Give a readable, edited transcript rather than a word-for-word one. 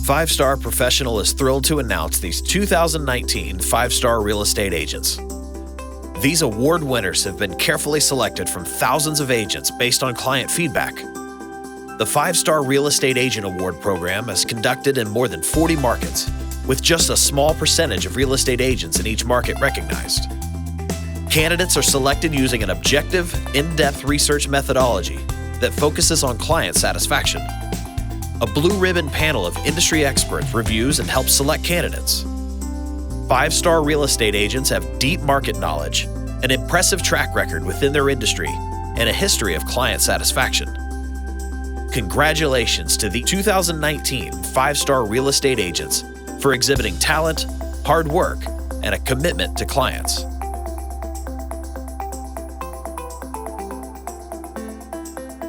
Five Star Professional is thrilled to announce these 2019 Five-Star Real Estate Agents. These award winners have been carefully selected from thousands of agents based on client feedback. The Five-Star Real Estate Agent Award program is conducted in more than 40 markets, with just a small percentage of real estate agents in each market recognized. Candidates are selected using an objective, in-depth research methodology that focuses on client satisfaction. A blue ribbon panel of industry experts reviews and helps select candidates. Five-star real estate agents have deep market knowledge, an impressive track record within their industry, and a history of client satisfaction. Congratulations to the 2019 Five-Star Real Estate Agents for exhibiting talent, hard work, and a commitment to clients.